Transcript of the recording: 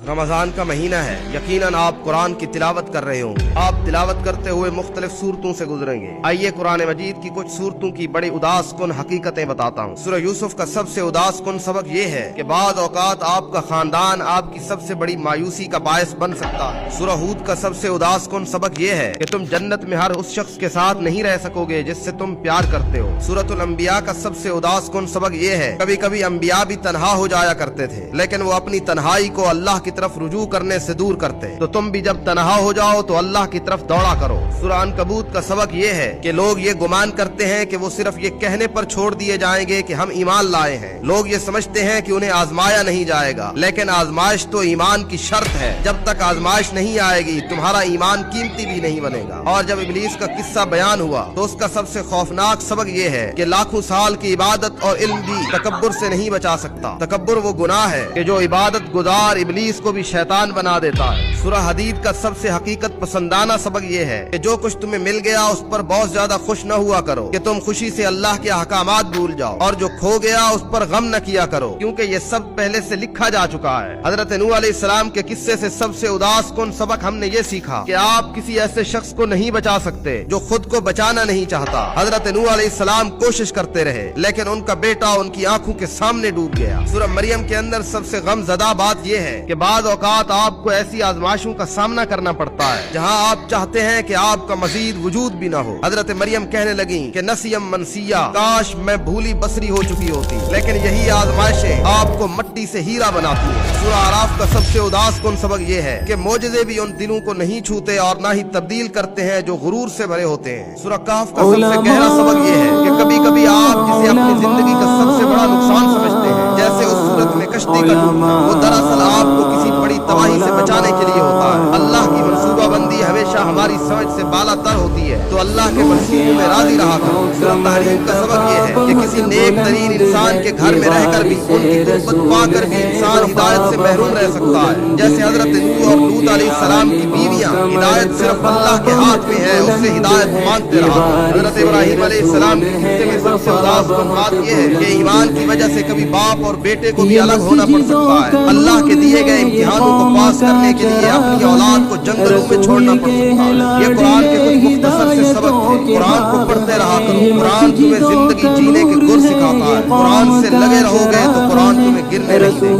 रमजान का महीना है, यकीनन आप कुरान की तिलावत कर रहे होंगे। आप तिलावत करते हुए मुख्तलिफ सूरतों से गुजरेंगे। आइए कुरान मजीद की कुछ सूरतों की बड़ी उदास कुन हकीकतें बताता हूँ। सूरह यूसुफ का सबसे उदास कुन सबक ये है कि बाद औकात आपका खानदान आपकी सबसे बड़ी मायूसी का बायस बन सकता है। सूरह हूद का सबसे उदास कुन सबक ये है कि तुम जन्नत में हर उस शख्स के साथ नहीं रह सकोगे जिससे तुम प्यार करते हो। सूरतुल अंबिया का सबसे उदास कुन सबक ये है, कभी कभी अंबिया भी तन्हा हो जाया करते थे, लेकिन वो अपनी तन्हाई को अल्लाह की तरफ रुजू करने से दूर करते। तो तुम भी जब तन्हा हो जाओ तो अल्लाह की तरफ दौड़ा करो। सूरह अनकबूत का सबक ये है कि लोग ये गुमान करते हैं कि वो सिर्फ ये कहने पर छोड़ दिए जाएंगे कि हम ईमान लाए हैं। लोग ये समझते हैं कि उन्हें आजमाया नहीं जाएगा, लेकिन आजमाइश तो ईमान की शर्त है। जब तक आजमाइश नहीं आएगी तुम्हारा ईमान कीमती भी नहीं बनेगा। और जब इब्लीस का किस्सा बयान हुआ तो उसका सबसे खौफनाक सबक ये है कि लाखों साल की इबादत और इल्म भी तकब्बुर से नहीं बचा सकता। तकब्बुर वो गुनाह है कि जो इबादत गुजार इब्लीस को भी शैतान बना देता है। सूरह हदीद का सबसे हकीकत पसंदाना सबक ये है कि जो कुछ तुम्हें मिल गया उस पर बहुत ज्यादा खुश न हुआ करो कि तुम खुशी से अल्लाह के अहकामात भूल जाओ, और जो खो गया उस पर गम न किया करो, क्योंकि ये सब पहले से लिखा जा चुका है। हजरत नूह अलैहिस्सलाम के किस्से से सबसे उदास कुन सबक हमने ये सीखा कि आप किसी ऐसे शख्स को नहीं बचा सकते जो खुद को बचाना नहीं चाहता। हजरत नूह अलैहिस्सलाम कोशिश करते रहे, लेकिन उनका बेटा उनकी आंखों के सामने डूब गया। सूरह मरियम के अंदर सबसे गमज़दा बात यह है कि बाद औकात आपको ऐसी आजमाइशों का सामना करना पड़ता है जहां आप चाहते हैं कि आपका मजीद वजूद भी ना हो। हजरत मरियम कहने लगी कि नसियम मनसिया, काश मैं भूली बसरी हो चुकी होती। लेकिन यही आजमाइशें आपको मट्टी से हीरा बनाती हैं। सूरह आराफ का सबसे उदास कुन सबक ये है कि मोजज़े भी उन दिलों को नहीं छूते और ना ही तब्दील करते हैं जो गुरूर से भरे होते हैं। सूरह कहफ का सबसे गहरा सबक ये है कि कभी कभी आप जिसे अपनी जिंदगी का सबसे बड़ा नुकसान समझते हैं, जैसे उस सूरत में कश्ती का डूबना, वो दरअसल आपको किसी बड़ी तबाही से बचाने के लिए होता है। अल्लाह की मंसूबाबंदी हमेशा हमारी समझ से बालातर होती है, तो अल्लाह के मंसूबों में राजी रहा करो। सूरह तहरीम का सबक ये है कि किसी नेक तरीन इंसान के घर में रहकर भी, उनकी कुर्बत पाकर भी इंसान हिदायत से महरूम रह सकता है। जैसे हजरत नूह और लूत अलैहिस्सलाम की बीवियां, हिदायत सिर्फ अल्लाह के हाथ में है, उससे हिदायत मांगते रहो। हजरत इब्राहीम अलैहिस्सलाम के किस्से में सबसे उदास बात यह है कि ईमान की वजह से कभी बाप और बेटे को भी अलग होना पड़ सकता है। अल्लाह के दिए गए इम्तिहानों को पास करने के लिए अपनी औलाद को जंगलों में छोड़ना पड़ सकता है। ये कुरान के कुछ मुख्तसर से सबक थे। कुरान को पढ़ते रहा करो। कुरान तुम्हें जिंदगी जीने के गुर सिखाता है। कुरान से लगे रहोगे तो कुरान तुम्हें गिरने नहीं देगा।